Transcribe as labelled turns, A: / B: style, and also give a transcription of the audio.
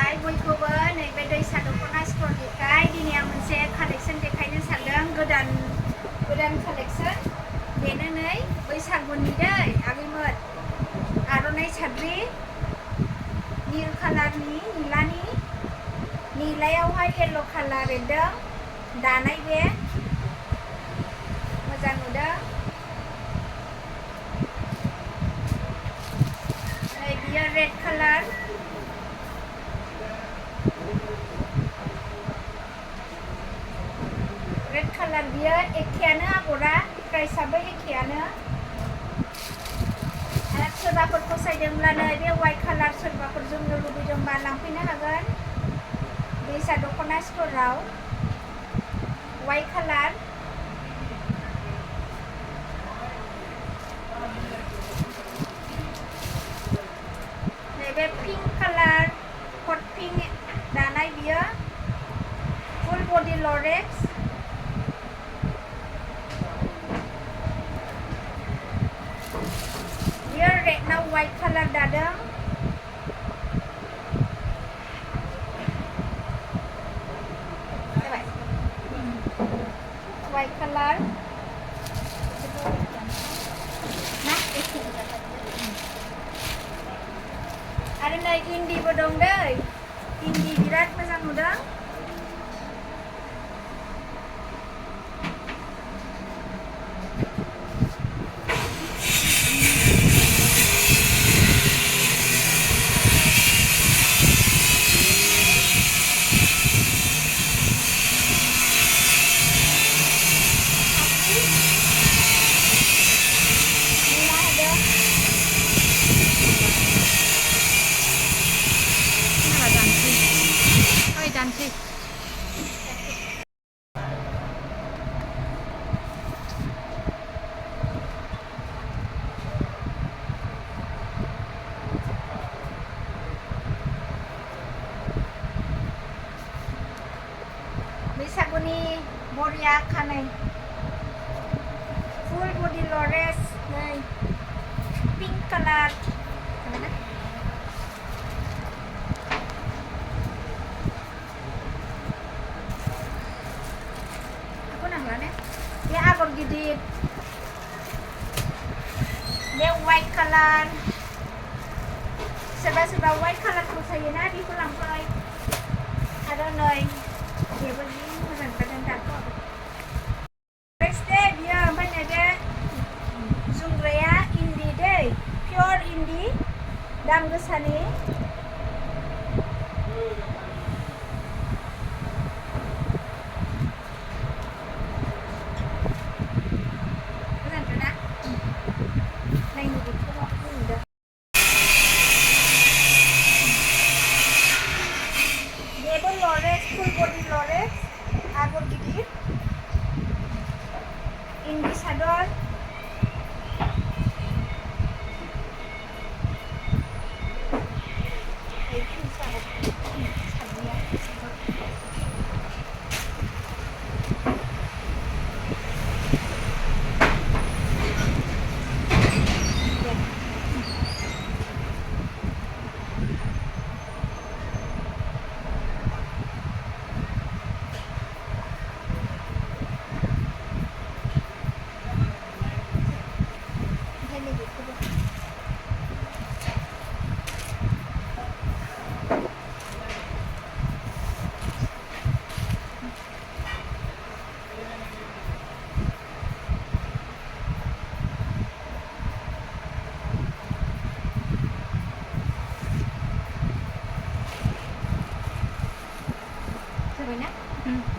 A: खुलुमबाय बयखौबो नैबे दैसा दख'ना स्टरनिफ्राय दिनै आं मोनसे कालेक्सन देखायनो सानदों गोदान कालेक्सन बेनो नै बैसागुनि दै आगैमोन आर'नाइ साद्रि नील कालारनि नीलायावहाय येल्ल' कालार एरदों दानाय बे मोजां नुदों नै बियो रेड कालार बियो एखेयानो आगरा प्राइसआबो एखेयानो आरो सोरबाफोर फसायदोंब्ला नै बे व्हाइट कालार सोरबाफोर जोमनो लुबैदोंबा लांफैनो हागोन दैसा दख'ना स्टराव व्हाइट कालार नैबे पिंक कालार हट पिंक दानाय बियो फुल बडि लरेक्स रेडनाव व्हाइट कालार दादों व्हाइट कालार आरो नै इन्दिबो दं दै इन्दि बिराद मोजां नुदों
B: Danci.
A: बैसागुनि बरिया खानाय फुल बडि लरेस नै पिंक कालार बे आगर गिदिर बे व्हाइट कालार सोरबा व्हाइट कालार फसायोना बेखौ लांफै आरो नै बेबो जि मोजां ओंखारदों दाथ' दे बियो ओमफ्राय नैबे जुमग्राया इन्दि दै पियर इन्दि दाम गोसानि बेबो लरेक्स फुल बडि लरेक्स आगर गिदिर इन्दि सादर Rồi nè.